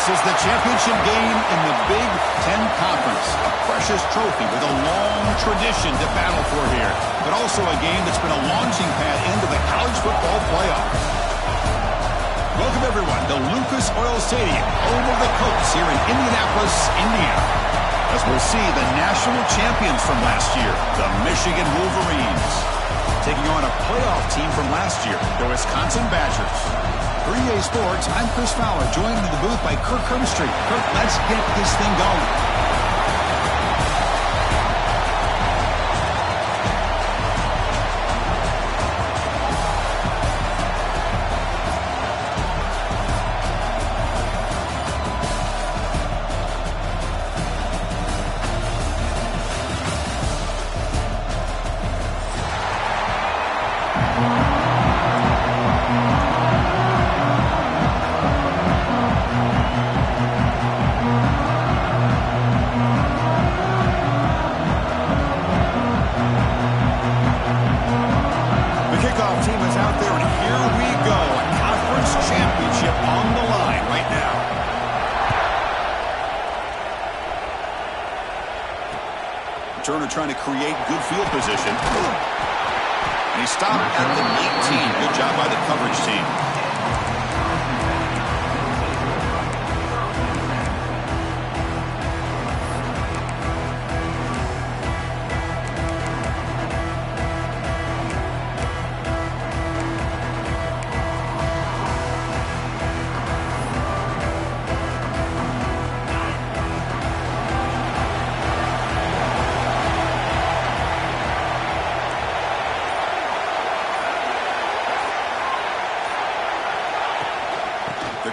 is the championship game in the Big Ten Conference. A precious trophy with a long tradition to battle for here, but also a game that's been a launching pad into the college football playoff. Welcome, everyone, to Lucas Oil Stadium, home of the Colts here in Indianapolis, Indiana. As we'll see the national champions from last year, the Michigan Wolverines, taking on a playoff team from last year, the Wisconsin Badgers. For EA Sports, I'm Chris Fowler, joined in the booth by Kirk Herbstreit. Kirk, let's get this thing going. Turner trying to create good field position. And he stopped at the 19. Good job by the coverage team.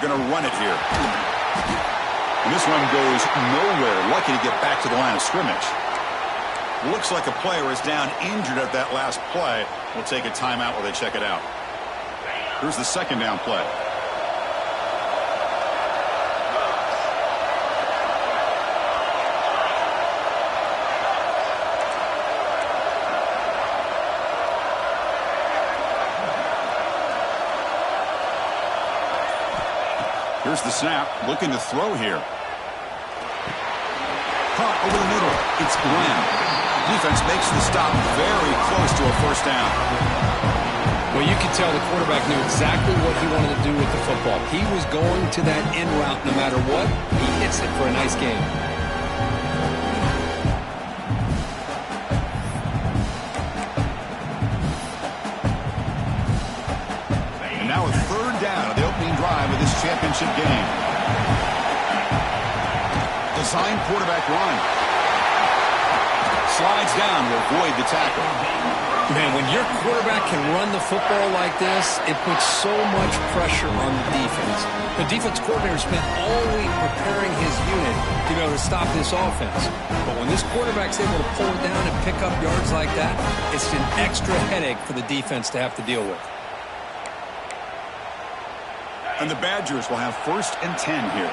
Going to run it here. And this one goes nowhere. Lucky to get back to the line of scrimmage. Looks like a player is down injured at that last play. We'll take a timeout while they check it out. Here's the second down play. Here's the snap, looking to throw here. Caught over the middle. It's Glenn. Defense makes the stop very close to a first down. Well, you can tell the quarterback knew exactly what he wanted to do with the football. He was going to that end route no matter what. He hits it for a nice gain. Of this championship game. Design quarterback run. Slides down to avoid the tackle. Man, when your quarterback can run the football like this, it puts so much pressure on the defense. The defense coordinator spent all week preparing his unit to be able to stop this offense. But when this quarterback's able to pull it down and pick up yards like that, it's an extra headache for the defense to have to deal with. And the Badgers will have 1st and 10 here.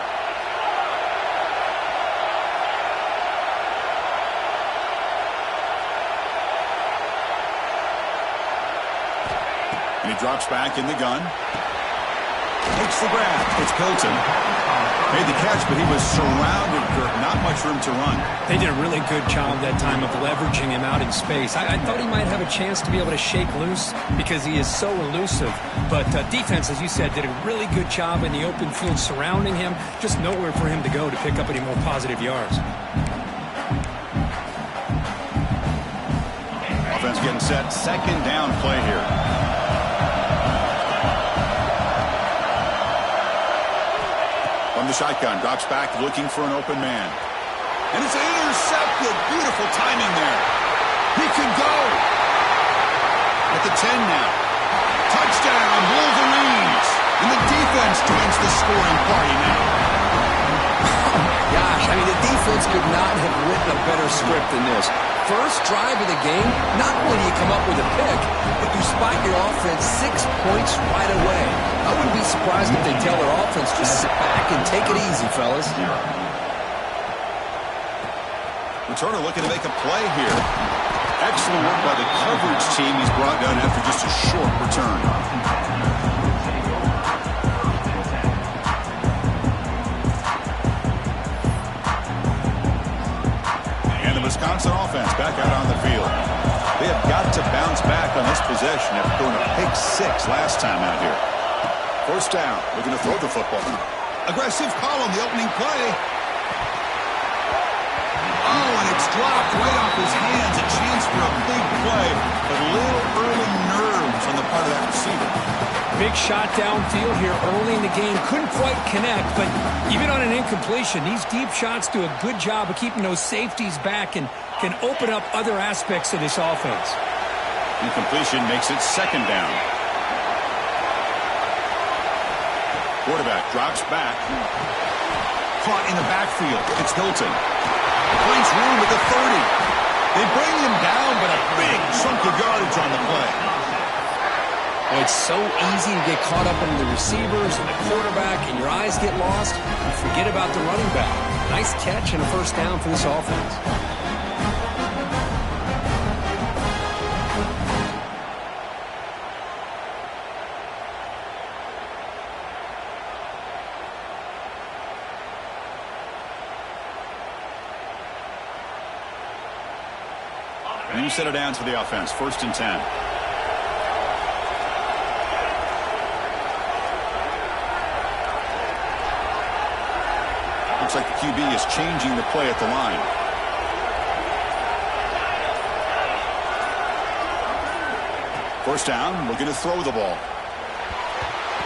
And he drops back in the gun. Takes the grab. It's Pilton. Made the catch, but he was surrounded, Kirk. Not much room to run. They did a really good job that time of leveraging him out in space. I thought he might have a chance to be able to shake loose because he is so elusive. But defense, as you said, did a really good job in the open field surrounding him. Just nowhere for him to go to pick up any more positive yards. Offense getting set. Second down play here. From the shotgun, drops back looking for an open man. And it's intercepted. Beautiful timing there. He can go. At the 10 now. Touchdown, Wolverines. And the defense joins the scoring party now. Oh my gosh, I mean, the defense could not have written a better script than this. First drive of the game, not only do you come up with a pick, but you spot your offense 6 points right away. I wouldn't be surprised if they tell their offense, just sit back and take it easy, fellas. Returner looking to make a play here. Excellent work by the coverage team. He's brought down after just a short return. Wisconsin offense back out on the field. They have got to bounce back on this possession after throwing a pick 6 last time out here. First down. Looking to throw the football. Aggressive call on the opening play. Oh, and it's dropped right off his hands. A chance for a big play, but a little early nerves on the part of that receiver. Big shot downfield here early in the game. Couldn't quite connect, but even on an incompletion, these deep shots do a good job of keeping those safeties back and can open up other aspects of this offense. Incompletion makes it second down. Quarterback drops back. Caught in the backfield. It's Hilton. Finds room at the 30. They bring him down, but a big chunk of yardage on the play. Well, it's so easy to get caught up in the receivers and the quarterback, and your eyes get lost. You forget about the running back. Nice catch and a first down for this offense. And you set it down to the offense. First and 10. Looks like the QB is changing the play at the line. First down, looking to throw the ball.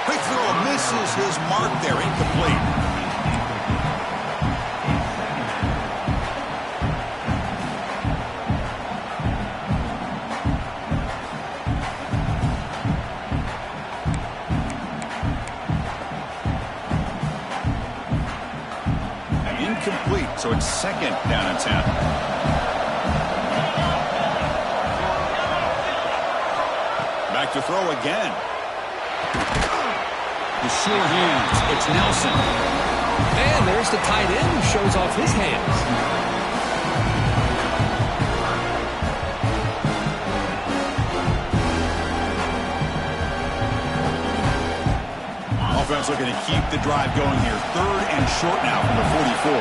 Quick throw, misses his mark there, incomplete. Incomplete, so it's second down and 10. Back to throw again. The sure hands. It's Nelson. And there's the tight end who shows off his hands. Offense looking to keep the drive going here. Third and short now from the 44.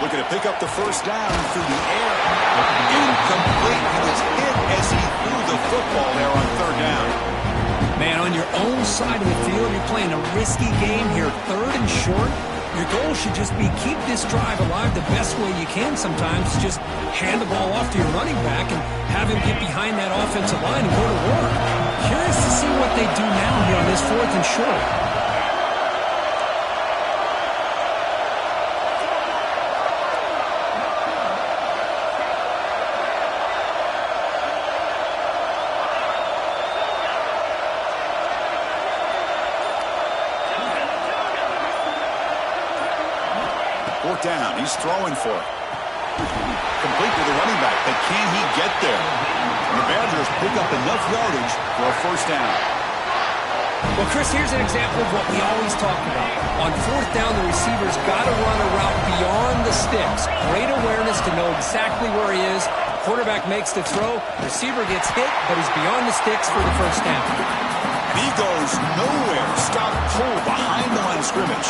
Looking to pick up the first down through the air. Incomplete. He was hit as he threw the football there on third down. Man, on your own side of the field, you're playing a risky game here. Third and short. Your goal should just be keep this drive alive the best way you can sometimes. Just hand the ball off to your running back and have him get behind that offensive line and go to work. Curious to see what they do now here on this fourth and short. Fourth down. He's throwing for it. Complete to the running back, but can he get there? And the Badgers pick up enough yardage for a first down. Well, Chris, here's an example of what we always talk about. On fourth down, the receiver's got to run a route beyond the sticks. Great awareness to know exactly where he is. Quarterback makes the throw. Receiver gets hit, but he's beyond the sticks for the first down. And he goes nowhere. Stop pull behind the line of scrimmage.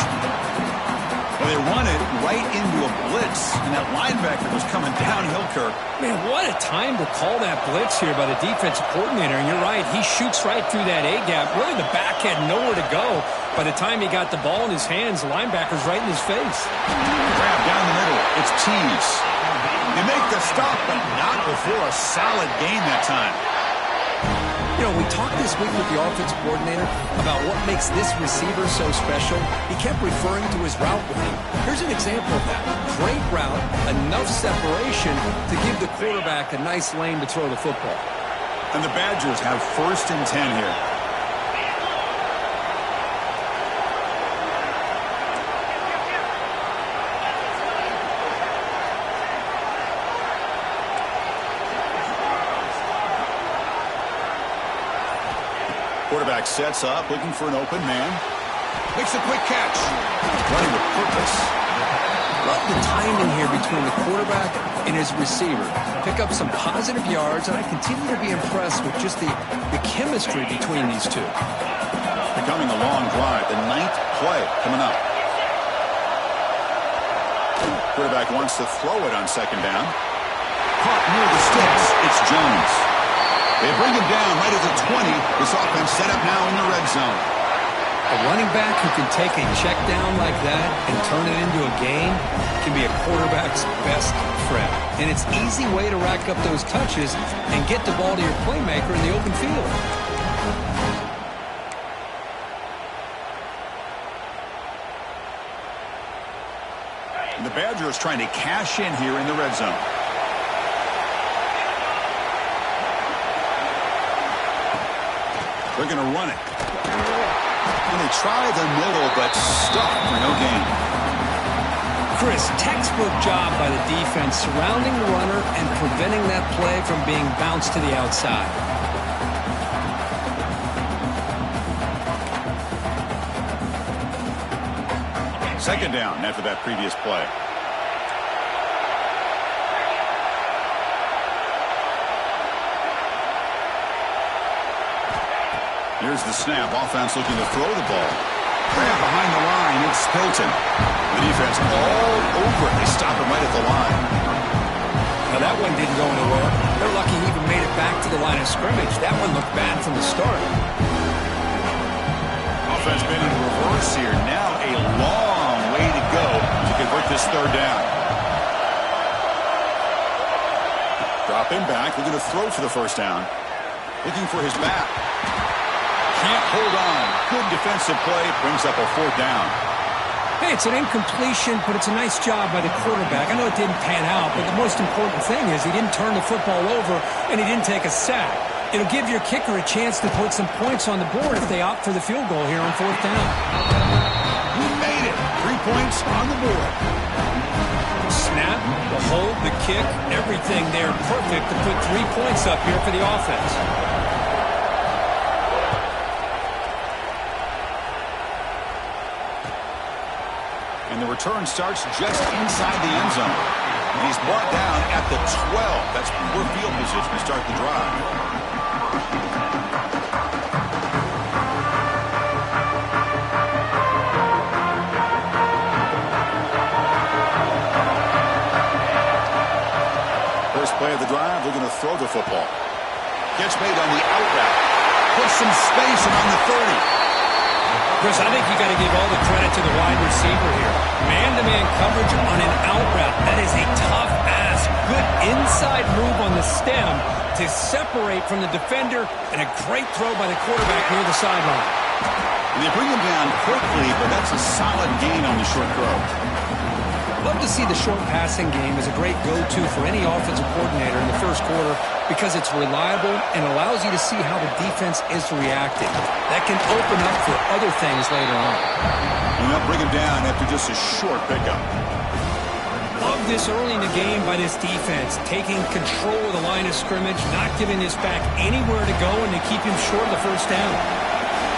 Well, they run it right into a blitz, and that linebacker was coming downhill, Kirk. Man, what a time to call that blitz here by the defensive coordinator. And you're right, he shoots right through that A-gap. Really, the back had nowhere to go. By the time he got the ball in his hands, the linebacker's right in his face. Grab down the middle. It's Tees. They make the stop, but not before a solid gain that time. You know, we talked this week with the offensive coordinator about what makes this receiver so special. He kept referring to his route running. Here's an example of that. Great route, enough separation to give the quarterback a nice lane to throw the football. And the Badgers have first and 10 here. Quarterback sets up, looking for an open man. Makes a quick catch. Running with purpose. Love the timing here between the quarterback and his receiver. Pick up some positive yards, and I continue to be impressed with just the chemistry between these two. Becoming a long drive. The 9th play coming up. Quarterback wants to throw it on second down. Caught near the sticks. It's Jones. They bring him down right at the 20. This offense set up now in the red zone. A running back who can take a check down like that and turn it into a gain can be a quarterback's best friend. And it's an easy way to rack up those touches and get the ball to your playmaker in the open field. And the Badgers trying to cash in here in the red zone. They're going to run it. And they try the middle, but stuck for no gain. Chris, textbook job by the defense surrounding the runner and preventing that play from being bounced to the outside. Second down after that previous play. Here's the snap. Offense looking to throw the ball. Grab behind the line. It's Hilton. The defense all over it. They stop him right at the line. Now that one didn't go anywhere. They're lucky he even made it back to the line of scrimmage. That one looked bad from the start. Offense been in reverse here. Now a long way to go to convert this third down. Drop him back. Looking to throw for the first down. Looking for his back. Can't hold on. Good defensive play. Brings up a fourth down. Hey, it's an incompletion, but it's a nice job by the quarterback. I know it didn't pan out, but the most important thing is he didn't turn the football over and he didn't take a sack. It'll give your kicker a chance to put some points on the board if they opt for the field goal here on fourth down. He made it. 3 points on the board. Snap, the hold, the kick, everything there perfect to put 3 points up here for the offense. And the return starts just inside the end zone. And he's brought down at the 12. That's poor field position to start the drive. First play of the drive, they're going to throw the football. Gets made on the out route. Puts some space around the 30. Chris, I think you got to give all the credit to the wide receiver here. Man-to-man coverage on an out route. That is a tough ask. Good inside move on the stem to separate from the defender, and a great throw by the quarterback near the sideline. And they bring him down quickly, but that's a solid gain on the short throw. Love to see the short passing game as a great go-to for any offensive coordinator in the first quarter because it's reliable and allows you to see how the defense is reacting. That can open up for other things later on. And they'll bring him down after just a short pickup. Love this early in the game by this defense, taking control of the line of scrimmage, not giving this back anywhere to go, and to keep him short of the first down.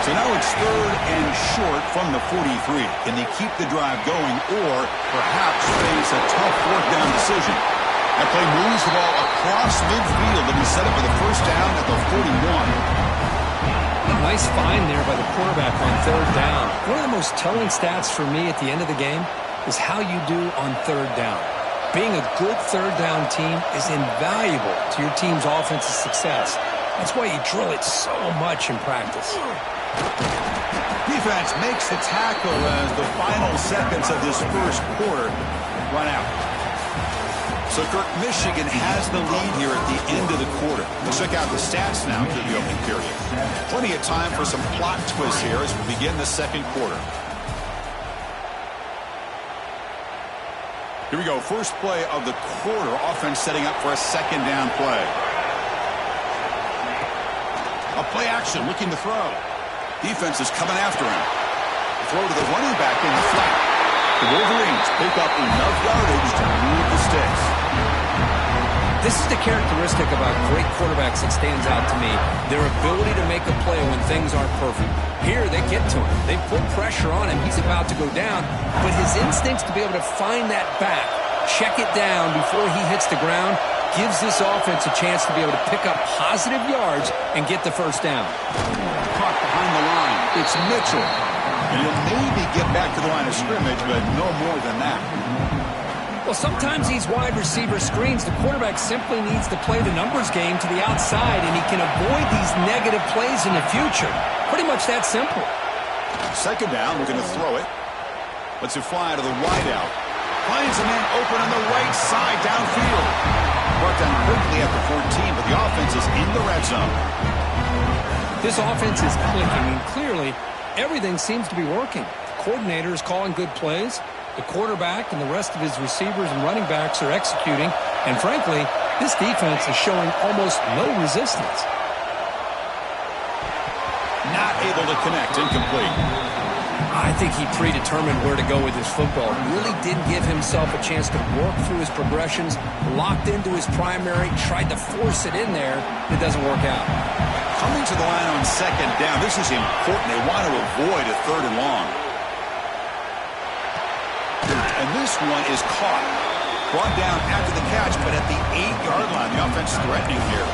So now it's third and short from the 43. Can they keep the drive going or perhaps face a tough fourth down decision? That play moves the ball across midfield and he's set up for the first down at the 41. A nice find there by the quarterback on third down. One of the most telling stats for me at the end of the game is how you do on third down. Being a good third down team is invaluable to your team's offensive success. That's why you drill it so much in practice. Defense makes the tackle as the final seconds of this first quarter run out. So, Kirk, Michigan has the lead here at the end of the quarter. Let's check out the stats now through the opening period. Plenty of time for some plot twists here as we begin the second quarter. Here we go. First play of the quarter. Offense setting up for a second down play. A play action looking to throw. Defense is coming after him. Throw to the running back in the flat. The Wolverines pick up enough yardage to move the sticks. This is the characteristic about great quarterbacks that stands out to me. Their ability to make a play when things aren't perfect. Here, they get to him. They put pressure on him. He's about to go down. But his instincts to be able to find that back, check it down before he hits the ground, gives this offense a chance to be able to pick up positive yards and get the first down. Caught behind the line. It's Mitchell. And he'll maybe get back to the line of scrimmage, but no more than that. Well, sometimes these wide receiver screens, the quarterback simply needs to play the numbers game to the outside, and he can avoid these negative plays in the future. Pretty much that simple. Second down, we're going to throw it. Let's it fly to the wide out. Finds a man open on the right side downfield. Brought down quickly at the 14, but the offense is in the red zone. This offense is clicking, and clearly everything seems to be working. The coordinator is calling good plays. The quarterback and the rest of his receivers and running backs are executing. And frankly, this defense is showing almost no resistance. Not able to connect, incomplete. I think he predetermined where to go with his football. Really didn't give himself a chance to work through his progressions, locked into his primary, tried to force it in there. It doesn't work out. Coming to the line on second down, this is important. They want to avoid a third and long. And this one is caught. Brought down after the catch, but at the 8-yard line. The offense threatening here.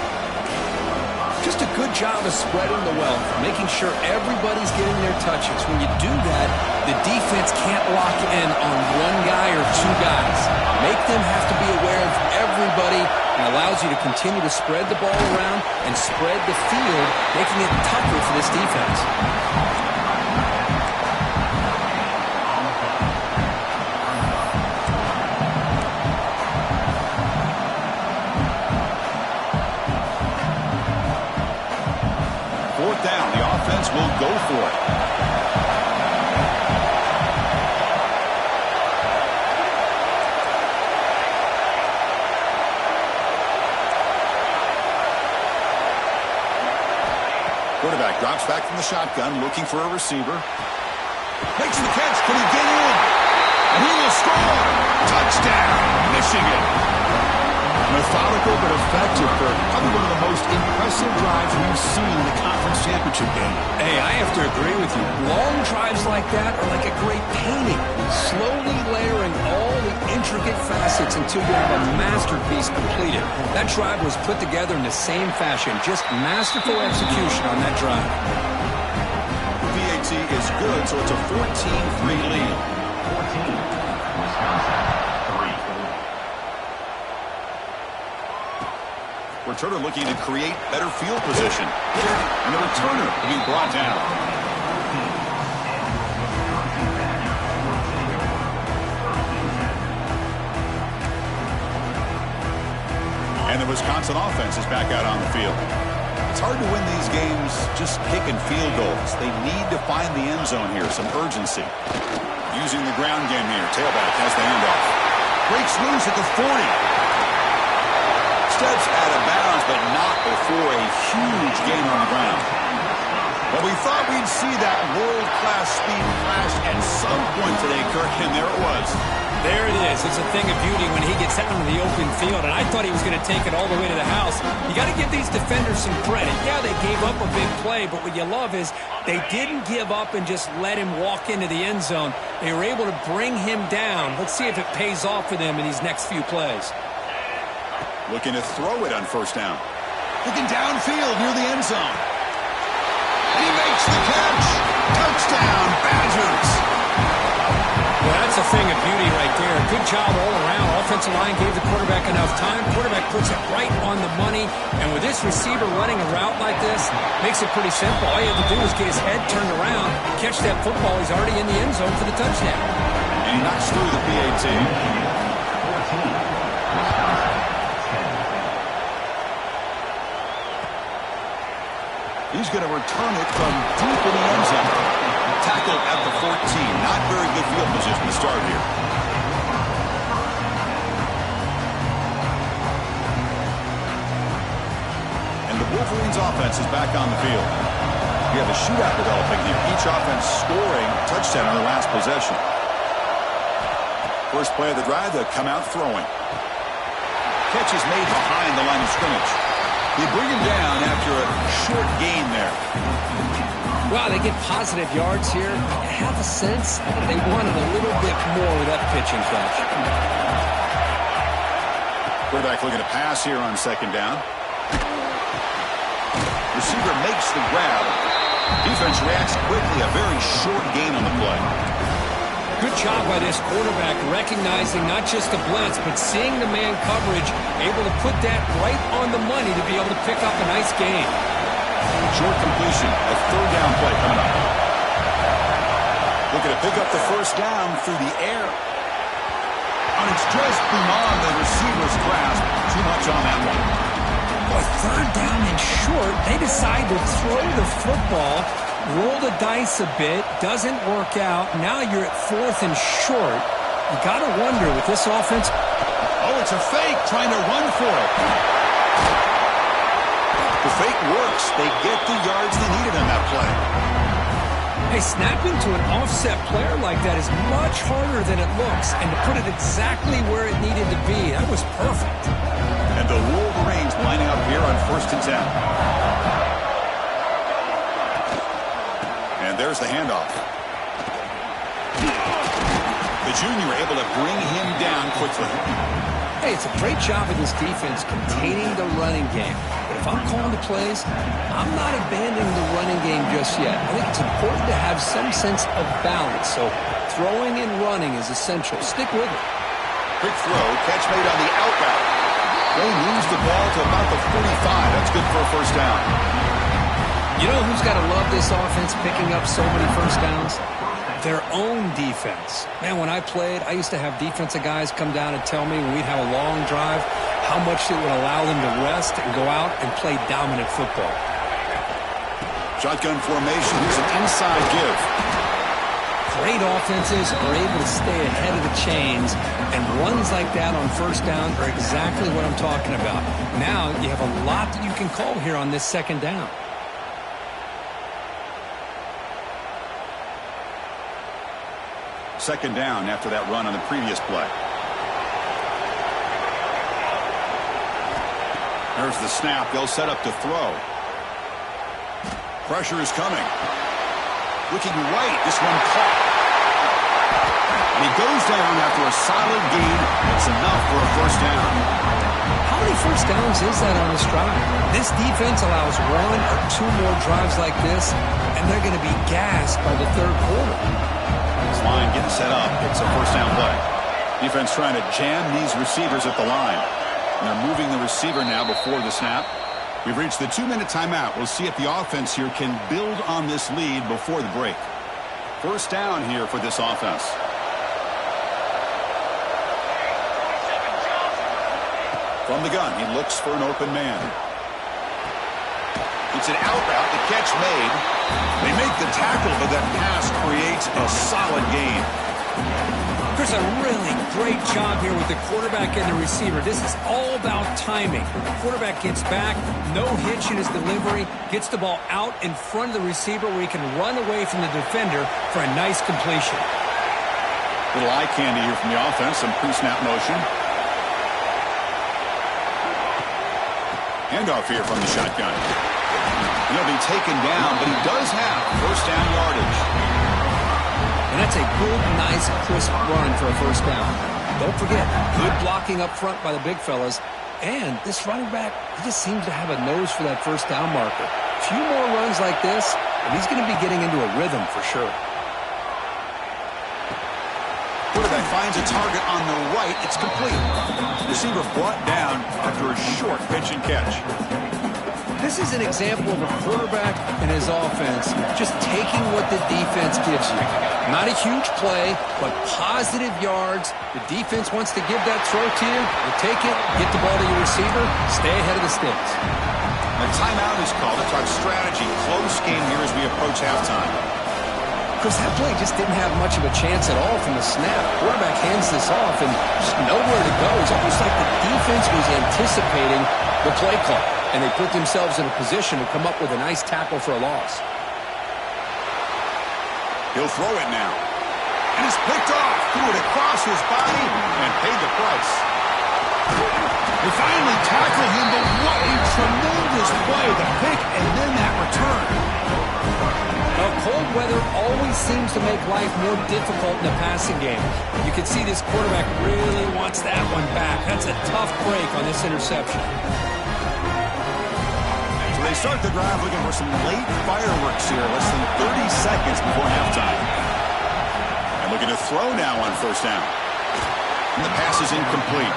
Just a good job of spreading the wealth, making sure everybody's getting their touches. When you do that, the defense can't lock in on one guy or two guys. Make them have to be aware of everybody, and allows you to continue to spread the ball around and spread the field, making it tougher for this defense. Fourth down, the offense will go for it. Quarterback drops back from the shotgun, looking for a receiver. Makes the catch. Can he get in? And he will score. Touchdown, Michigan. Methodical but effective for probably one of the most impressive drives we've seen in the conference championship game. Hey, I have to agree with you. Long drives like that are like a great painting. Slowly layering all the intricate facets until you have a masterpiece completed. That drive was put together in the same fashion. Just masterful execution on that drive. The PAT is good, so it's a 14-3 lead. 14, Wisconsin, 3. Returner looking to create better field position. And the returner being brought down. And the Wisconsin offense is back out on the field. It's hard to win these games just kicking field goals. They need to find the end zone here, some urgency. Using the ground game here. Tailback has the handoff. Breaks loose at the 40. Steps out of bounds, but not before a huge gain on the ground. Well, we thought we'd see that world-class speed flash at some point today, Kirk, and there it was. There it is. It's a thing of beauty when he gets out into the open field, and I thought he was going to take it all the way to the house. You got to give these defenders some credit. Yeah, they gave up a big play, but what you love is they didn't give up and just let him walk into the end zone. They were able to bring him down. Let's see if it pays off for them in these next few plays. Looking to throw it on first down. Looking downfield near the end zone. And he makes the catch. Touchdown, Badgers. Well, that's a thing of beauty right there. Good job all around. Offensive line gave the quarterback enough time. Quarterback puts it right on the money. And with this receiver running a route like this, makes it pretty simple. All you have to do is get his head turned around, catch that football. He's already in the end zone for the touchdown. And he knocks through the PAT. 14, Wisconsin. He's going to return it from deep in the end zone. Tackled at the 14. Not very good field position to start here. And the Wolverines offense is back on the field. We have a shootout developing here. Each offense scoring a touchdown on their last possession. First play of the drive, they'll come out throwing. Catch is made behind the line of scrimmage. They bring him down after a short gain there. Well, they get positive yards here. I have a sense that they wanted a little bit more with that pitching catch. Quarterback looking to pass here on second down. Receiver makes the grab. Defense reacts quickly. A very short gain on the play. Good job by this quarterback recognizing not just the blitz, but seeing the man coverage, able to put that right on the money to be able to pick up a nice gain. Short completion, a third down play coming up. Looking to pick up the first down through the air. And it's just beyond the receiver's grasp. Too much on that one. Boy, third down and short. They decide to throw the football. Roll the dice a bit, doesn't work out. Now you're at fourth and short. You got to wonder with this offense. Oh, it's a fake, trying to run for it. The fake works. They get the yards they needed on that play. Hey, snapping to an offset player like that is much harder than it looks. And to put it exactly where it needed to be, that was perfect. And the Wolverines lining up here on 1st and 10. And there's the handoff. The junior able to bring him down quickly. Hey, it's a great job of this defense containing the running game. But if I'm calling the plays, I'm not abandoning the running game just yet. I think it's important to have some sense of balance. So throwing and running is essential. Stick with it. Quick throw, catch made on the out route. They moves the ball to about the 45. That's good for a first down. You know who's got to love this offense picking up so many first downs? Their own defense. Man, when I played, I used to have defensive guys come down and tell me when we'd have a long drive how much it would allow them to rest and go out and play dominant football. Shotgun formation. Here's an inside give. Great offenses are able to stay ahead of the chains, and runs like that on first down are exactly what I'm talking about. Now you have a lot that you can call here on this second down. Second down after that run on the previous play. There's the snap. They'll set up to throw. Pressure is coming. Looking right. This one caught. And he goes down after a solid gain. It's enough for a first down. How many first downs is that on this drive? This defense allows one or two more drives like this, and they're going to be gassed by the third quarter. Line getting set up. It's a first down play. Defense trying to jam these receivers at the line. And they're moving the receiver now before the snap. We've reached the 2-minute timeout. We'll see if the offense here can build on this lead before the break. First down here for this offense. From the gun, he looks for an open man. It's an out route. The catch made. They make the tackle, but that pass creates a solid gain. There's a really great job here with the quarterback and the receiver. This is all about timing. The quarterback gets back, no hitch in his delivery, gets the ball out in front of the receiver where he can run away from the defender for a nice completion. Little eye candy here from the offense, some pre-snap motion. Handoff here from the shotgun. He'll be taken down, but he does have first down yardage. And that's a good, nice, crisp run for a first down. Don't forget, good blocking up front by the big fellas. And this running back, he just seems to have a nose for that first down marker. A few more runs like this, and he's going to be getting into a rhythm for sure. Quarterback finds a target on the right. It's complete. Receiver brought down after a short pitch and catch. This is an example of a quarterback and his offense just taking what the defense gives you. Not a huge play, but positive yards. The defense wants to give that throw to you. You take it, get the ball to your receiver, stay ahead of the sticks. A timeout is called to talk strategy. Close game here as we approach halftime. Because that play just didn't have much of a chance at all from the snap. Quarterback hands this off and just nowhere to go. It's almost like the defense was anticipating the play call, and they put themselves in a position to come up with a nice tackle for a loss. He'll throw it now. And it's picked off. Threw it across his body and paid the price. They finally tackle him, but what a tremendous play. The pick and then that return. Well, cold weather always seems to make life more difficult in the passing game. You can see this quarterback really wants that one back. That's a tough break on this interception. So they start the drive looking for some late fireworks here, less than 30 seconds before halftime. And Looking to throw now on first down. And the pass is incomplete.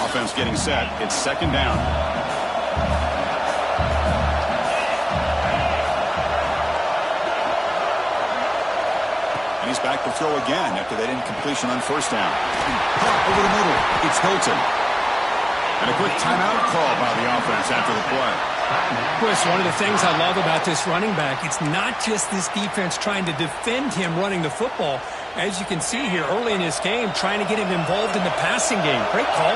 Offense getting set. It's second down. And he's back to throw again after that incompletion on first down. Caught over the middle. It's Hilton. And a quick timeout call by the offense after the play. Chris, one of the things I love about this running back, it's not just this defense trying to defend him running the football. As you can see here early in this game, trying to get him involved in the passing game. Great call.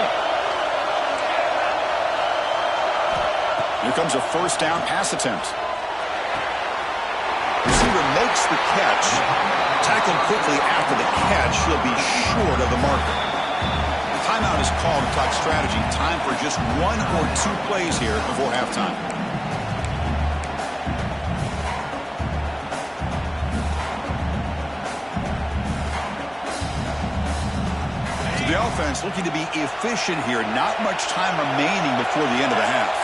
Here comes a first down pass attempt. Receiver makes the catch. Tackled quickly after the catch. He'll be short of the marker. Timeout is called to talk strategy. Time for just 1 or 2 plays here before halftime. So the offense looking to be efficient here. Not much time remaining before the end of the half.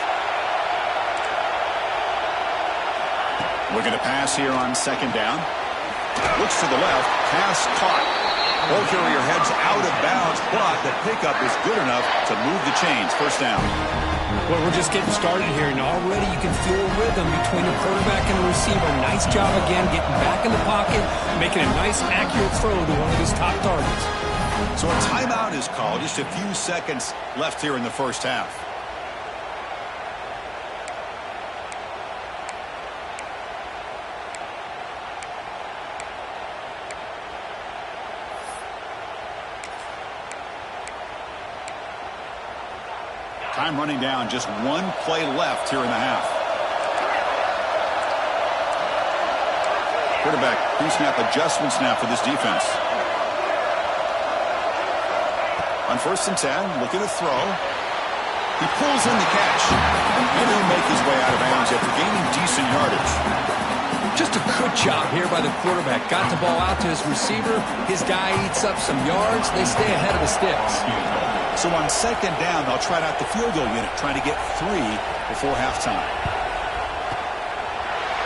Looking to pass here on second down. Looks to the left. Pass caught. Ball carrier heads out of bounds, but the pickup is good enough to move the chains. First down. Well, we're just getting started here, and already you can feel a rhythm between the quarterback and the receiver. Nice job again getting back in the pocket, making a nice, accurate throw to one of his top targets. So a timeout is called. Just a few seconds left here in the first half. Time running down, just 1 play left here in the half. Quarterback pre-snap adjustment snap for this defense. On first and 10, looking to throw. He pulls in the catch. And he'll make his way out of bounds after gaining decent yardage. Just a good job here by the quarterback. Got the ball out to his receiver. His guy eats up some yards. They stay ahead of the sticks. So on second down, they'll try out the field goal unit, trying to get 3 before halftime.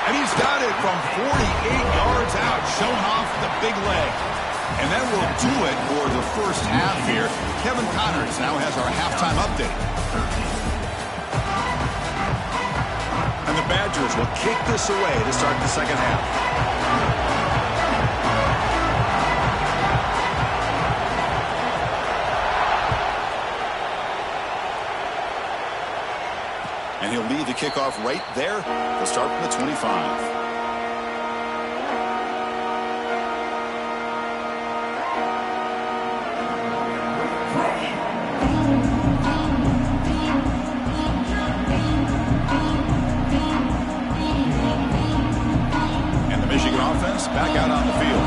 And he's got it from 48 yards out, showing off the big leg. And that will do it for the first half here. Kevin Connors now has our halftime update. And the Badgers will kick this away to start the second half. And he'll lead the kickoff right there. They'll start from the 25. And the Michigan offense back out on the field.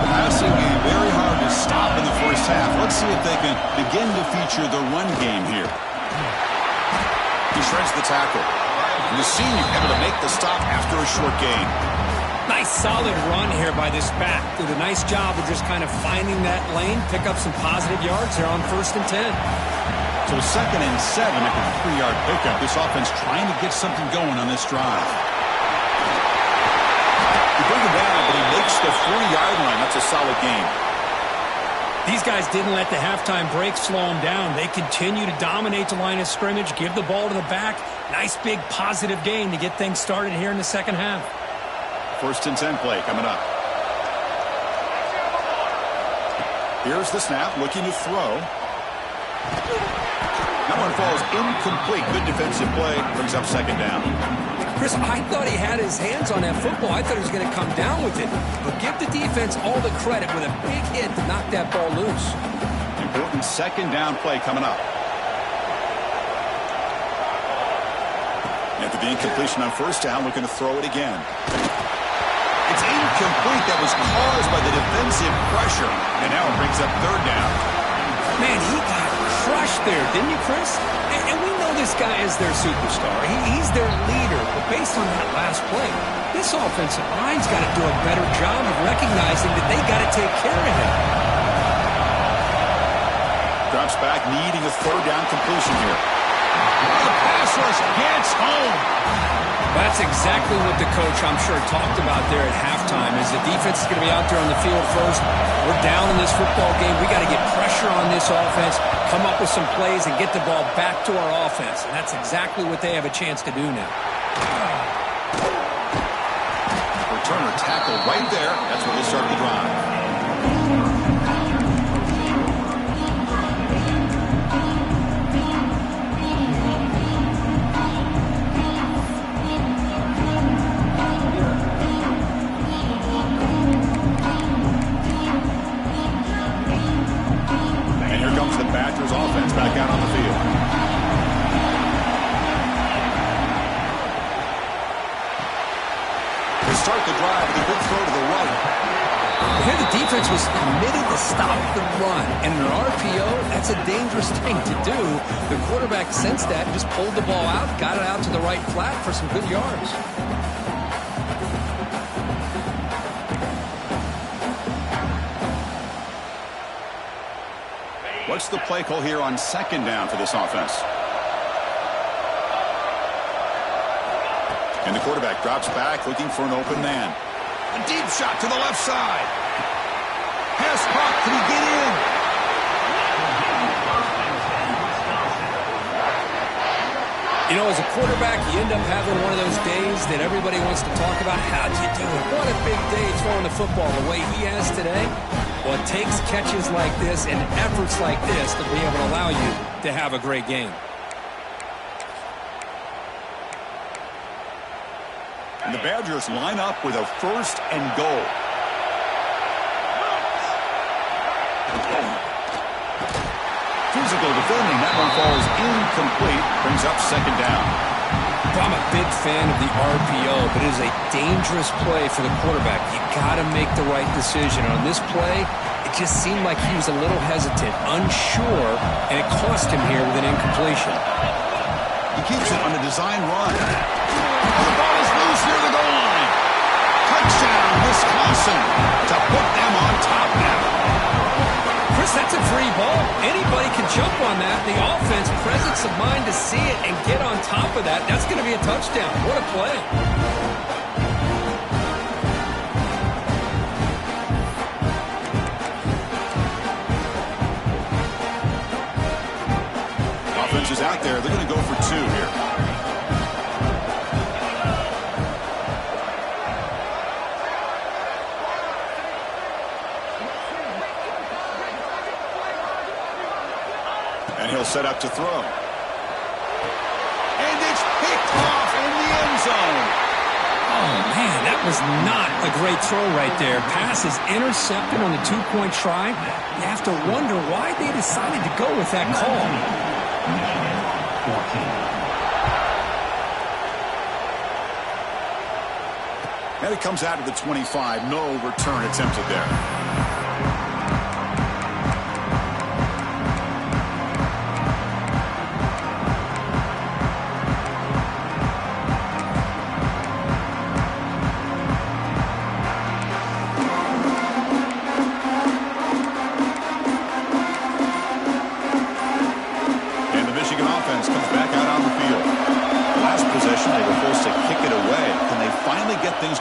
The passing game very hard to stop in the first half. Let's see if they can begin to feature the run game here. He shreds the tackle. And the senior able to make the stop after a short gain. Nice solid run here by this back. Did a nice job of just kind of finding that lane, pick up some positive yards here on first and 10. So second and 7 after the 3-yard pickup. This offense trying to get something going on this drive. He brings it down, but he makes the 40-yard line. That's a solid gain. These guys didn't let the halftime break slow them down. They continue to dominate the line of scrimmage, give the ball to the back. Nice big positive gain to get things started here in the second half. First and 10 play coming up. Here's the snap, looking to throw. That one falls incomplete. Good defensive play, brings up second down. Chris, I thought he had his hands on that football. I thought he was going to come down with it. But give the defense all the credit with a big hit to knock that ball loose. Important second down play coming up. After the incompletion on first down, looking to throw it again. It's incomplete. That was caused by the defensive pressure. And now it brings up third down. Man, he got crushed there, didn't you, Chris? And we know this guy is their superstar. He's their leader. But based on that last play, this offensive line's got to do a better job of recognizing that they got to take care of him. Drops back, needing a third down completion here. The pass rush gets home. That's exactly what the coach, I'm sure, talked about there at halftime, is the defense is going to be out there on the field first. We're down in this football game. We got to get pressure on this offense, come up with some plays, and get the ball back to our offense. And that's exactly what they have a chance to do now. Returner tackle right there. That's where they start the drive. Offense back out on the field. They start the drive with a good throw to the right. Here the defense was committed to stop the run. And in an RPO, that's a dangerous thing to do. The quarterback sensed that and just pulled the ball out, got it out to the right flat for some good yards. What's the play call here on second down for this offense? And the quarterback drops back looking for an open man. A deep shot to the left side. Pass caught. Can he get in? You know, as a quarterback, you end up having one of those days that everybody wants to talk about. How'd you do it? What a big day throwing the football the way he has today. Well, it takes catches like this and efforts like this to be able to allow you to have a great game. And the Badgers line up with a first and goal. Physical defending. That one falls incomplete. Brings up second down. I'm a big fan of the RPO, but it is a dangerous play for the quarterback. You got to make the right decision. On this play, it just seemed like he was a little hesitant, unsure, and it cost him here with an incompletion. He keeps it on a design run. Oh, the ball is loose near the goal line. Touchdown, Wisconsin, to put them on top now. Chris, that's a free ball. Anybody can jump on that. The offense, presence of mind to see it and get on top of that. That's going to be a touchdown. What a play. Offense is out there. They're going to go for two here. And he'll set up to throw. And it's picked off in the end zone. Oh, man, that was not a great throw right there. Pass is intercepted on the two-point try. You have to wonder why they decided to go with that call. And it comes out of the 25. No return attempted there.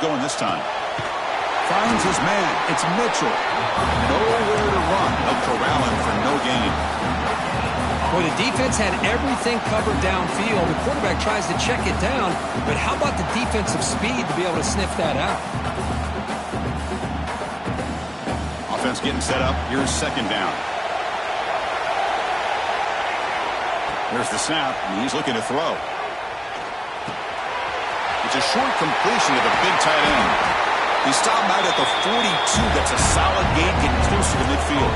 Going this time. Finds his man. It's Mitchell. Nowhere to run. They'll corral him for no gain. Well, the defense had everything covered downfield. The quarterback tries to check it down, but how about the defensive speed to be able to sniff that out? Offense getting set up. Here's second down. There's the snap, and he's looking to throw. It's a short completion to the big tight end. He stopped out at the 42. That's a solid gain, getting closer to midfield.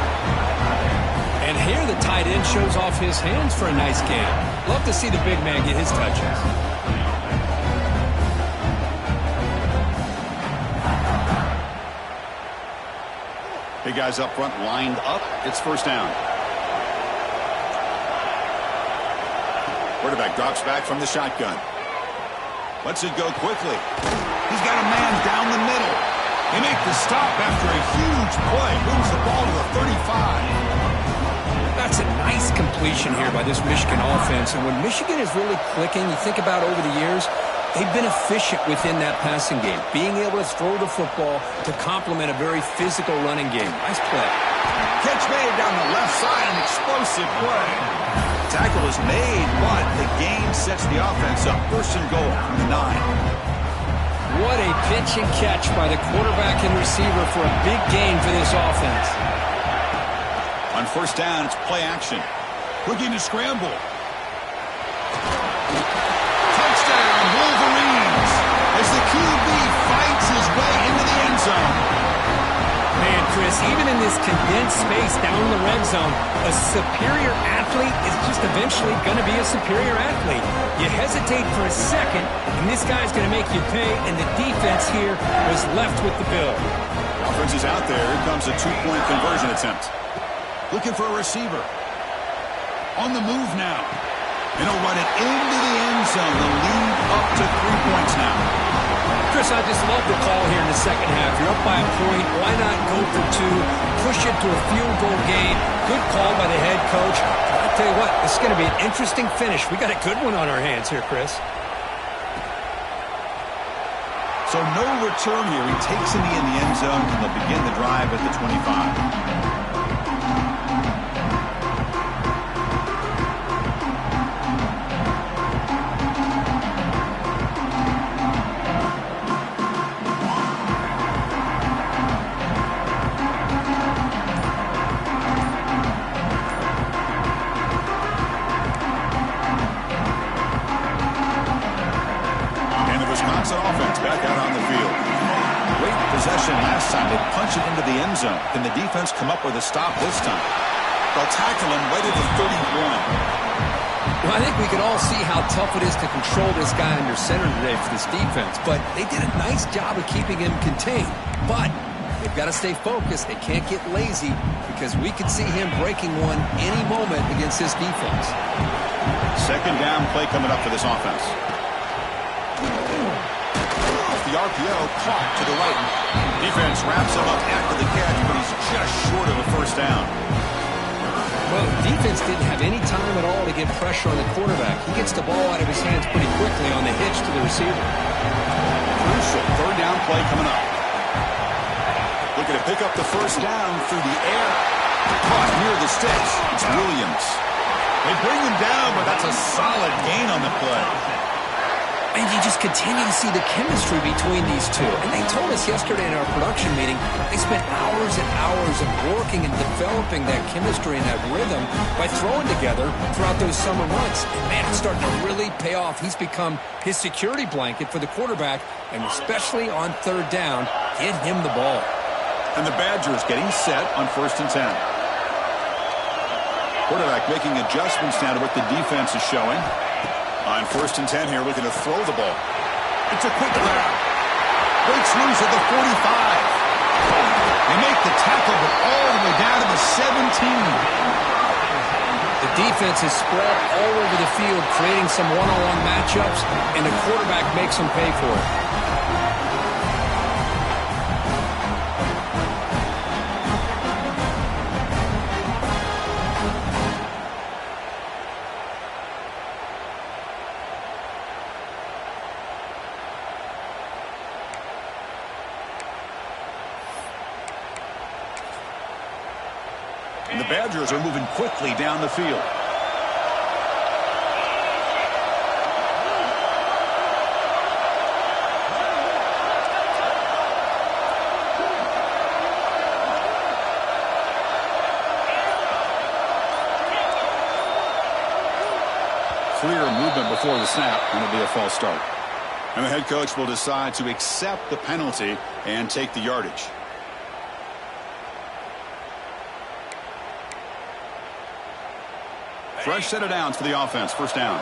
And here the tight end shows off his hands for a nice gain. Love to see the big man get his touches. Big guys up front lined up. It's first down. Quarterback drops back from the shotgun. Lets it go quickly. He's got a man down the middle. They make the stop after a huge play. Moves the ball to the 35. That's a nice completion here by this Michigan offense. And when Michigan is really clicking, you think about over the years, they've been efficient within that passing game, being able to throw the football to complement a very physical running game. Nice play. Catch made down the left side, an explosive play. Tackle is made, but the gain sets the offense up. First and goal from the 9. What a pitch and catch by the quarterback and receiver for a big gain for this offense. On first down, it's play action. Looking to scramble. Touchdown, Wolverines, as the QB fights his way into the end zone. Man, Chris, even in this condensed space down in the red zone, a superior athlete is just eventually going to be a superior athlete. You hesitate for a second, and this guy's going to make you pay, and the defense here was left with the bill. Offense is out there. Here comes a two-point conversion attempt. Looking for a receiver. On the move now. And he'll run it into the end zone. The lead up to 3 points now. Chris, I just love the call here in the second half. You're up by a point. Why not go for 2? Push it to a field goal game. Good call by the head coach. I'll tell you what, this is going to be an interesting finish. We got a good one on our hands here, Chris. So no return here. He takes in the end zone, and they'll begin the drive at the 25. Can the defense come up with a stop this time? They'll tackle him right at the 31. Well, I think we can all see how tough it is to control this guy under center today for this defense, but they did a nice job of keeping him contained. But they've got to stay focused. They can't get lazy because we could see him breaking one any moment against this defense. Second down play coming up for this offense. The RPO caught to the right. Defense wraps him up after the catch, but he's just short of a first down. Well, defense didn't have any time at all to get pressure on the quarterback. He gets the ball out of his hands pretty quickly on the hitch to the receiver. Crucial third down play coming up. Looking to pick up the first down through the air. Caught near the sticks. It's Williams. They bring him down, but that's a solid gain on the play. And you just continue to see the chemistry between these two. And they told us yesterday in our production meeting, they spent hours and hours of working and developing that chemistry and that rhythm by throwing together throughout those summer months. And man, it's starting to really pay off. He's become his security blanket for the quarterback, and especially on third down, get him the ball. And the Badgers getting set on 1st and 10. Quarterback making adjustments now to what the defense is showing. On 1st and 10 here, looking to throw the ball. It's a quick grab. Breaks loose at the 45. They make the tackle, but all the way down to the 17. The defense is spread all over the field, creating some one-on-one matchups, and the quarterback makes them pay for it. And the Badgers are moving quickly down the field. Clear movement before the snap, and it'll be a false start. And the head coach will decide to accept the penalty and take the yardage. Fresh set of downs for the offense. First down.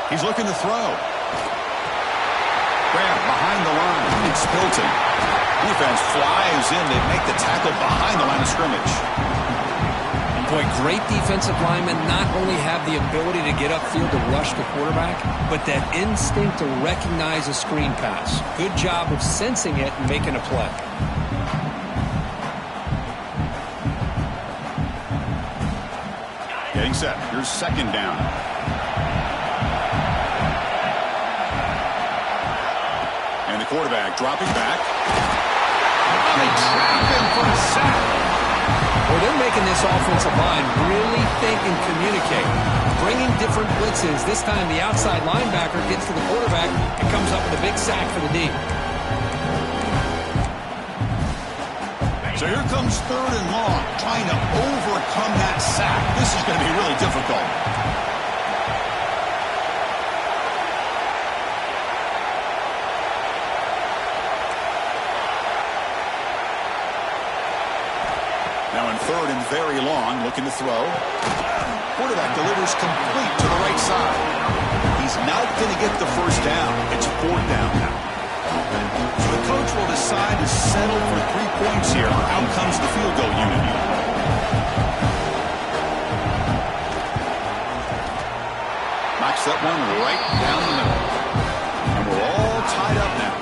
He's looking to throw. Grab behind the line. It's Hilton. Defense flies in. They make the tackle behind the line of scrimmage. Boy, great defensive linemen not only have the ability to get upfield to rush the quarterback, but that instinct to recognize a screen pass. Good job of sensing it and making a play. Getting set. Here's second down. And the quarterback dropping back. Oh, they trap him for a sack. Well, they're making this offensive line really think and communicate. Bringing different blitzes. This time the outside linebacker gets to the quarterback and comes up with a big sack for the D. So here comes third and long, trying to overcome that sack. This is going to be really difficult. Now in third and very long, looking to throw. Quarterback delivers complete to the right side. He's not going to get the first down. It's fourth down now. So the coach will decide to settle for 3 points here. Out comes the field goal unit. Knocks that one right down the middle. And we're all tied up now.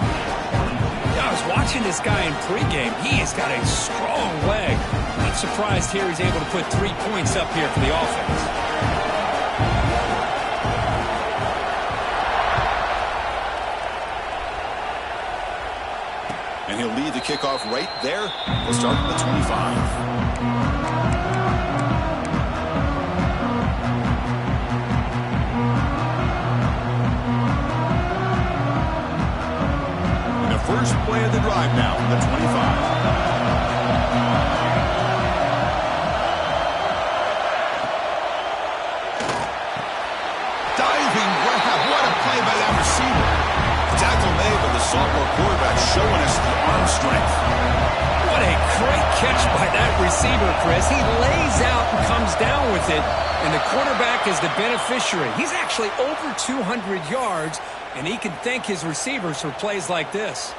Yeah, I was watching this guy in pregame. He has got a strong leg. Not surprised here he's able to put 3 points up here for the offense. And he'll lead the kickoff right there. We'll start at the 25. And the first play of the drive now, the 25. Diving grab. What a play by that receiver. Tackle made by the sophomore quarterback, showing us the arm strength. What a great catch by that receiver, Chris. He lays out and comes down with it, and the quarterback is the beneficiary. He's actually over 200 yards, and he can thank his receivers for plays like this.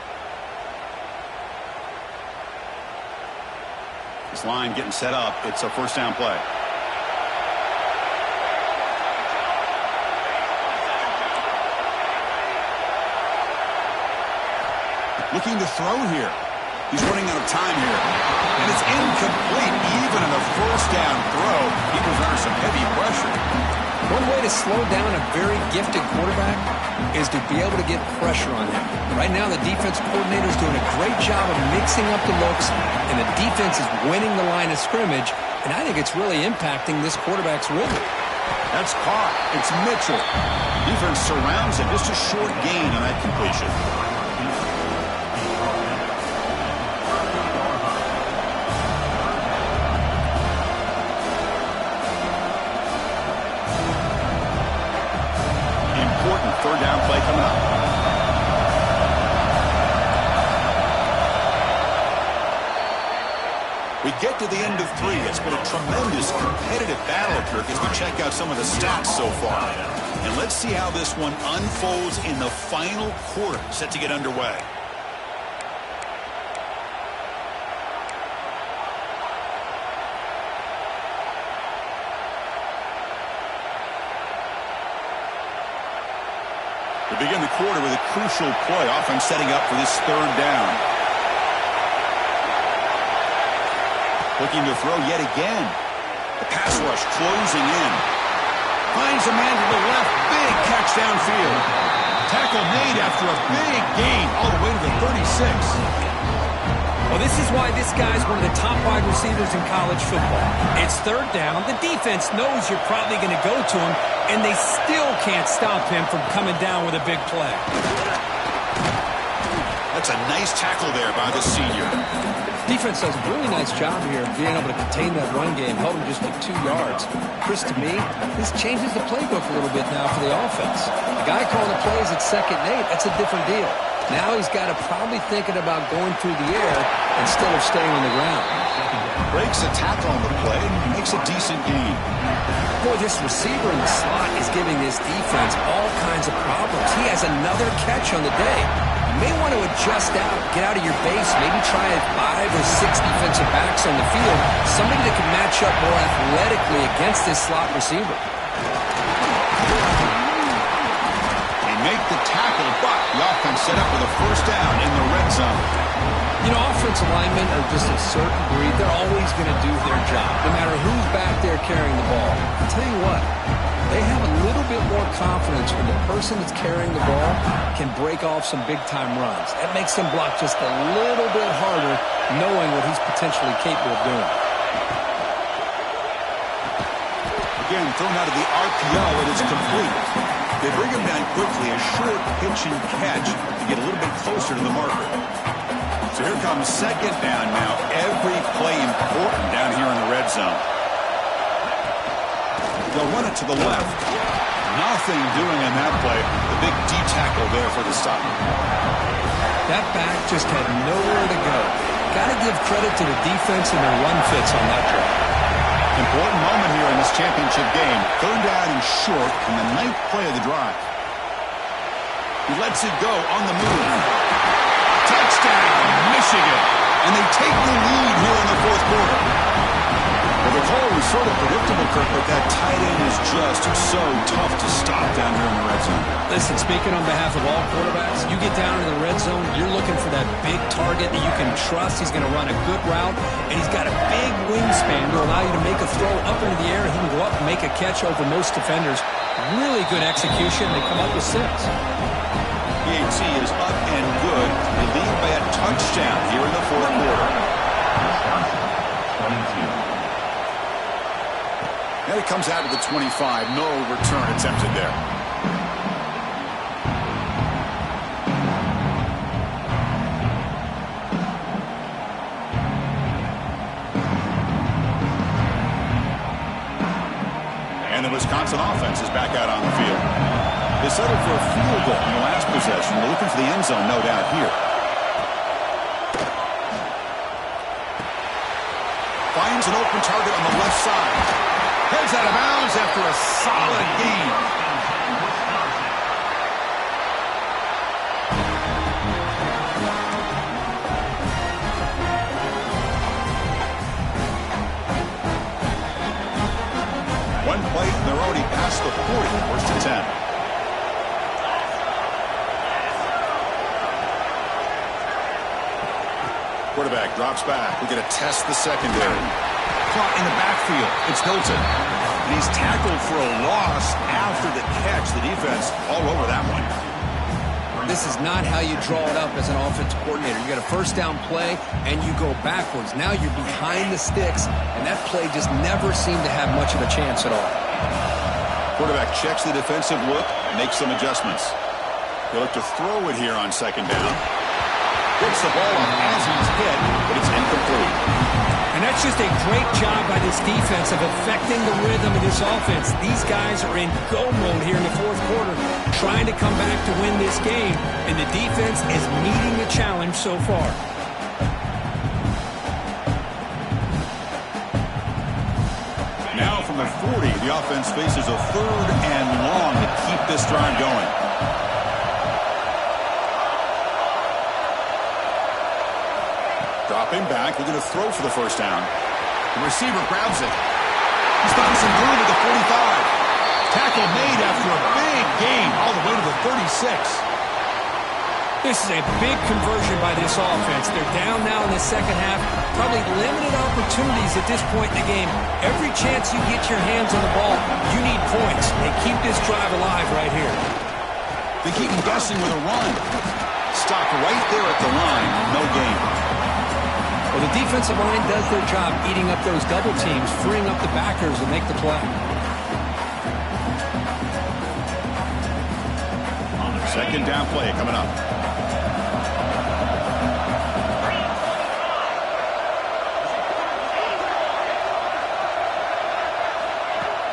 This line getting set up. It's a first down play. Looking to throw here. He's running out of time here. And it's incomplete. Even in a first down throw, he was under some heavy pressure. One way to slow down a very gifted quarterback is to be able to get pressure on him. Right now, the defense coordinator is doing a great job of mixing up the looks, and the defense is winning the line of scrimmage, and I think it's really impacting this quarterback's rhythm. That's caught. It's Mitchell. Defense surrounds it. Just a short gain on that completion. Third down play coming up. We get to the end of 3. It's been a tremendous competitive battle, Kirk, as we check out some of the stats so far. And let's see how this one unfolds in the final quarter, set to get underway. We begin the quarter with a crucial play. Offense setting up for this third down. Looking to throw yet again. The pass rush closing in. Finds a man to the left. Big catch downfield. Tackle made after a big gain all the way to the 36. Well, this is why this guy's one of the top wide receivers in college football. It's third down. The defense knows you're probably going to go to him, and they still can't stop him from coming down with a big play. That's a nice tackle there by the senior. Defense does a really nice job here of being able to contain that run game, held him just to 2 yards. Chris, to me, this changes the playbook a little bit now for the offense. The guy calling the plays at 2nd and 8, that's a different deal. Now he's got to probably thinking about going through the air instead of staying on the ground. Breaks a tackle on the play and makes a decent gain. Boy, this receiver in the slot is giving this defense all kinds of problems. He has another catch on the day. You may want to adjust out, get out of your base, maybe try 5 or 6 defensive backs on the field, somebody that can match up more athletically against this slot receiver. Make the tackle, but the offense set up with a first down in the red zone. You know, offensive linemen are just a certain breed. They're always going to do their job, no matter who's back there carrying the ball. I'll tell you what, they have a little bit more confidence when the person that's carrying the ball can break off some big-time runs. That makes them block just a little bit harder, knowing what he's potentially capable of doing. Again, thrown out of the RPO, it is complete. They bring him down quickly, a short pitch and catch to get a little bit closer to the marker. So here comes second down now. Every play important down here in the red zone. They'll run it to the left. Nothing doing in that play. The big D tackle there for the stop. That back just had nowhere to go. Got to give credit to the defense and their run fits on that drive. Important moment here in this championship game. Third down and short in the ninth play of the drive. He lets it go on the move. Touchdown, Michigan. And they take the lead here in the fourth quarter. Well, the call was sort of predictable, Kirk, but that tight end is just so tough to stop down here in the red zone. Listen, speaking on behalf of all quarterbacks, you get down in the red zone, you're looking for that big target that you can trust. He's going to run a good route, and he's got a big wingspan to allow you to make a throw up into the air. He can go up and make a catch over most defenders. Really good execution. They come up with 6. PAT is up and good. They lead by a touchdown here in the fourth quarter. Wisconsin, 22. And it comes out of the 25. No return attempted there. And the Wisconsin offense is back out on the field. They settled for a field goal in the last possession. They're looking for the end zone, no doubt, here. Finds an open target on the left side. Heads out of bounds after a solid gain. One play, they're already past the 40, first and 10. Quarterback drops back. We're going to test the secondary. Caught in the backfield. It's Hilton. And he's tackled for a loss after the catch. The defense all over that one. This is not how you draw it up as an offensive coordinator. You got a first down play, and you go backwards. Now you're behind the sticks, and that play just never seemed to have much of a chance at all. Quarterback checks the defensive look and makes some adjustments. They look to throw it here on second down. Gets the ball up as he's hit, but it's incomplete. And that's just a great job by this defense of affecting the rhythm of this offense. These guys are in go mode here in the fourth quarter, trying to come back to win this game, and the defense is meeting the challenge so far. Now from the 40, the offense faces a third and long to keep this drive going. Dropping back, they're going to throw for the first down. The receiver grabs it. He's got some room at the 45. Tackle made after a big gain all the way to the 36. This is a big conversion by this offense. They're down now in the second half. Probably limited opportunities at this point in the game. Every chance you get your hands on the ball, you need points. They keep this drive alive right here. They keep him guessing with a run. Stop right there at the line. No gain. Well, the defensive line does their job eating up those double teams, freeing up the backers to make the play. Second down play coming up.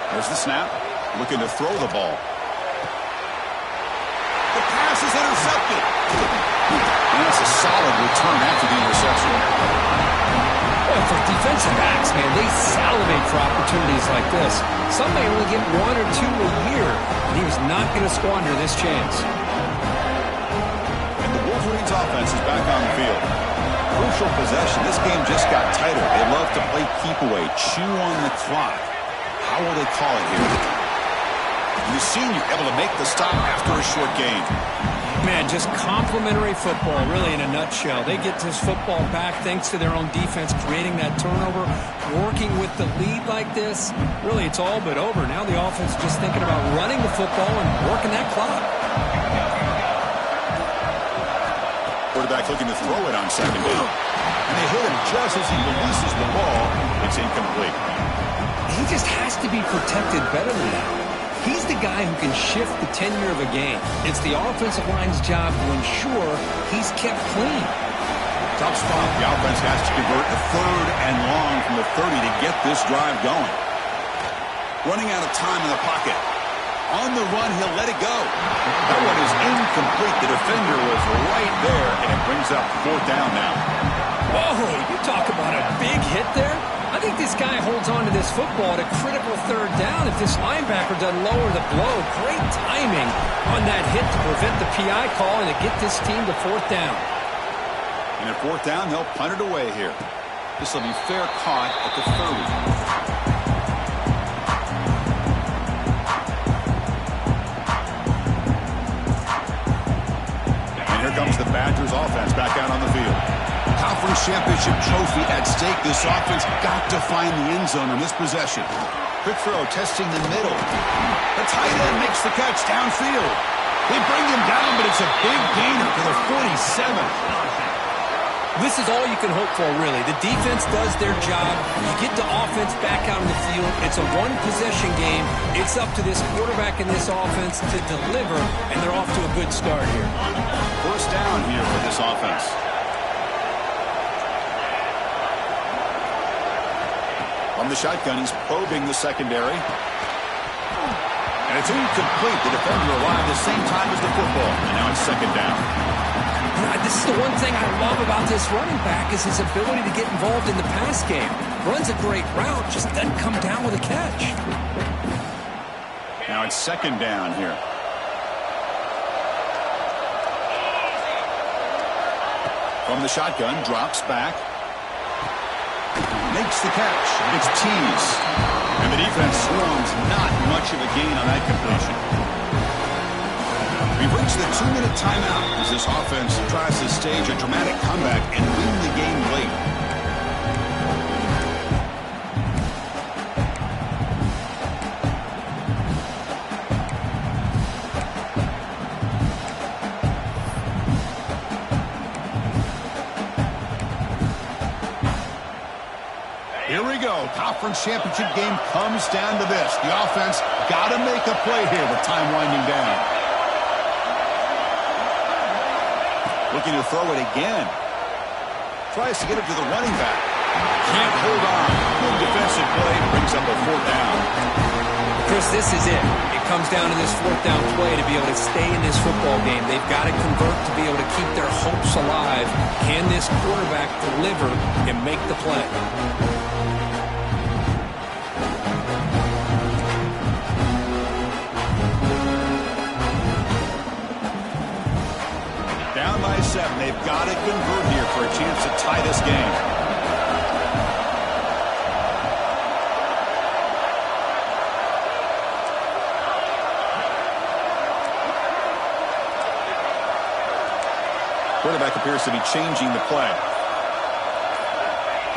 There's the snap. Looking to throw the ball. The pass is intercepted. And it's a solid return after the interception. Well, for defensive backs, man, they salivate for opportunities like this. Some may only get 1 or 2 a year, and he was not going to squander this chance. And the Wolverines offense is back on the field. Crucial possession. This game just got tighter. They love to play keep away, chew on the clock. How will they call it here? And the senior able to make the stop after a short gain. Man, just complimentary football, really, in a nutshell. They get this football back thanks to their own defense, creating that turnover, working with the lead like this. Really, it's all but over. Now the offense is just thinking about running the football and working that clock. Quarterback looking to throw it on second down. And they hit him just as he releases the ball. It's incomplete. He just has to be protected better than that. He's the guy who can shift the tenure of a game. It's the offensive line's job to ensure he's kept clean. Tough spot. The offense has to convert a 3rd and long from the 30 to get this drive going. Running out of time in the pocket. On the run, he'll let it go. That one is incomplete. The defender was right there, and it brings up 4th down now. Whoa, you talk about a big hit there. I think this guy holds on to this football at a critical 3rd down if this linebacker doesn't lower the blow. Great timing on that hit to prevent the PI call and to get this team to 4th down. And at 4th down, they'll punt it away here. This will be fair caught at the 30. Here comes the Badgers offense back out on the field. Conference championship trophy at stake. This offense got to find the end zone on this possession. Quick throw, testing the middle. The tight end makes the catch downfield. They bring him down, but it's a big gainer to the 47. This is all you can hope for, really. The defense does their job. You get the offense back out on the field. It's a one-possession game. It's up to this quarterback and this offense to deliver, and they're off to a good start here. 1st down here for this offense. From the shotgun, he's probing the secondary. And it's incomplete. The defender arrived at the same time as the football. And now it's 2nd down. This is the one thing I love about this running back is his ability to get involved in the pass game. Runs a great route, just doesn't come down with a catch. Now it's 2nd down here. From the shotgun, drops back. Makes the catch. It's Tease. And the defense swarms. Not much of a gain on that completion. We've reached the 2-minute timeout as this offense tries to stage a dramatic comeback and win the game late. Here we go. Conference championship game comes down to this. The offense got to make a play here with time winding down. Looking to throw it again. Tries to get it to the running back. Can't hold on. Good defensive play. Brings up a 4th down. Chris, this is it. It comes down to this 4th down play to be able to stay in this football game. They've got to convert to be able to keep their hopes alive. Can this quarterback deliver and make the play? Down by 7. They've got to convert here for a chance to tie this game. Quarterback appears to be changing the play.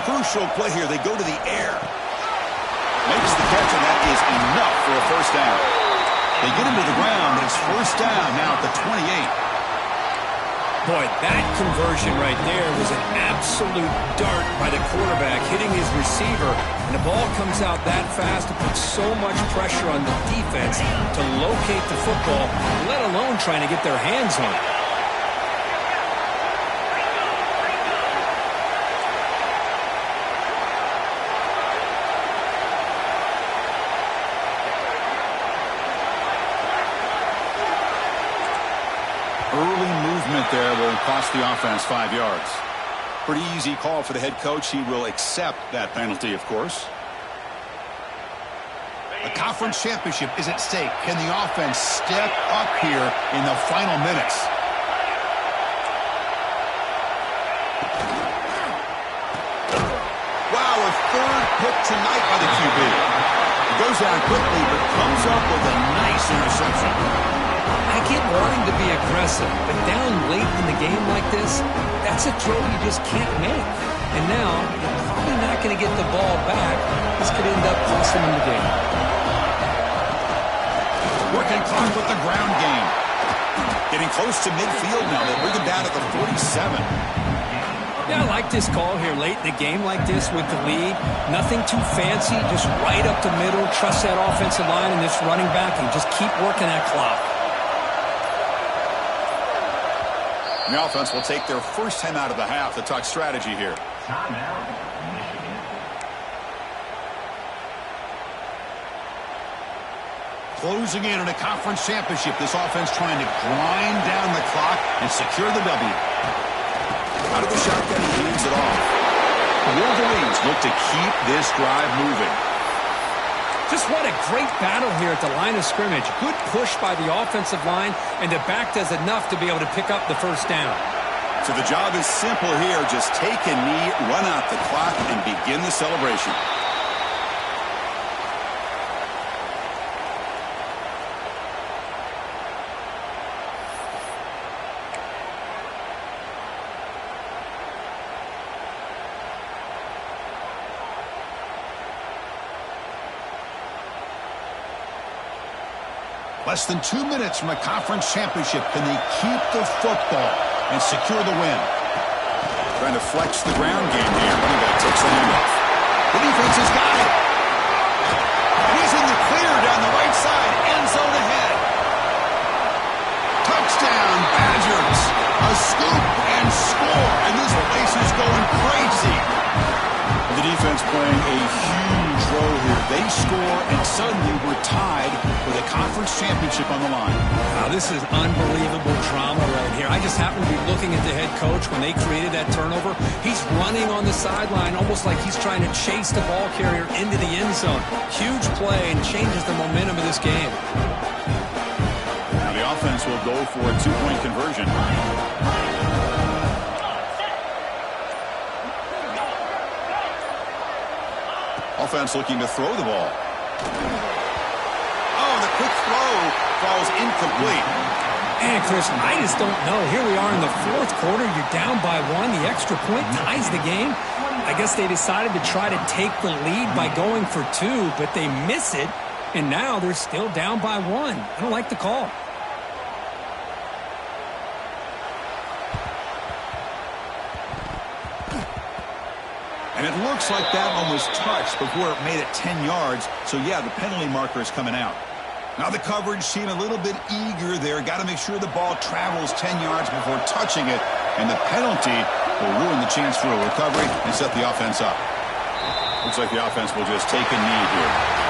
Crucial play here. They go to the air. Makes the catch, and that is enough for a 1st down. They get him to the ground, but it's 1st down now at the 28. Boy, that conversion right there was an absolute dart by the quarterback, hitting his receiver. And the ball comes out that fast to put so much pressure on the defense to locate the football, let alone trying to get their hands on it. Early movement there will cost the offense 5 yards. Pretty easy call for the head coach. He will accept that penalty, of course. A conference championship is at stake. Can the offense step up here in the final minutes? Wow, a 3rd pick tonight by the QB. Goes down quickly, but comes up with a nice interception. I get wanting to be aggressive, but down late in the game like this, that's a throw you just can't make. And now, you're probably not going to get the ball back. This could end up costing them the game. Working clock with the ground game. Getting close to midfield now. They bring him down to the 47. Yeah, I like this call here late in the game like this with the lead. Nothing too fancy, just right up the middle. Trust that offensive line and this running back and just keep working that clock. The offense will take their first time out of the half to talk strategy here. Timeout, Michigan. Closing in on a conference championship. This offense trying to grind down the clock and secure the W. Out of the shotgun, he hands it off. The Wolverines look to keep this drive moving. Just what a great battle here at the line of scrimmage. Good push by the offensive line, and the back does enough to be able to pick up the first down. So the job is simple here. Just take a knee, run out the clock, and begin the celebration. Less than 2 minutes from a conference championship. Can they keep the football and secure the win? Trying to flex the ground game here. Running back takes the handoff. The defense has got it. He's in the clear down the right side. End zone ahead. Touchdown, Badgers. A scoop and score. And this place is going crazy. The defense playing a huge role here. They score, and suddenly we're tied with a conference championship on the line. Wow, this is unbelievable drama right here. I just happen to be looking at the head coach when they created that turnover. He's running on the sideline almost like he's trying to chase the ball carrier into the end zone. Huge play and changes the momentum of this game. Now the offense will go for a two-point conversion. Offense looking to throw the ball. Oh, the quick throw falls incomplete. And, Chris, I just don't know. Here we are in the fourth quarter. You're down by one. The extra point ties the game. I guess they decided to try to take the lead by going for two, but they miss it, and now they're still down by one. I don't like the call. And it looks like that one was touched before it made it 10 yards. So, yeah, the penalty marker is coming out. Now the coverage seemed a little bit eager there. Got to make sure the ball travels 10 yards before touching it. And the penalty will ruin the chance for a recovery and set the offense up. Looks like the offense will just take a knee here.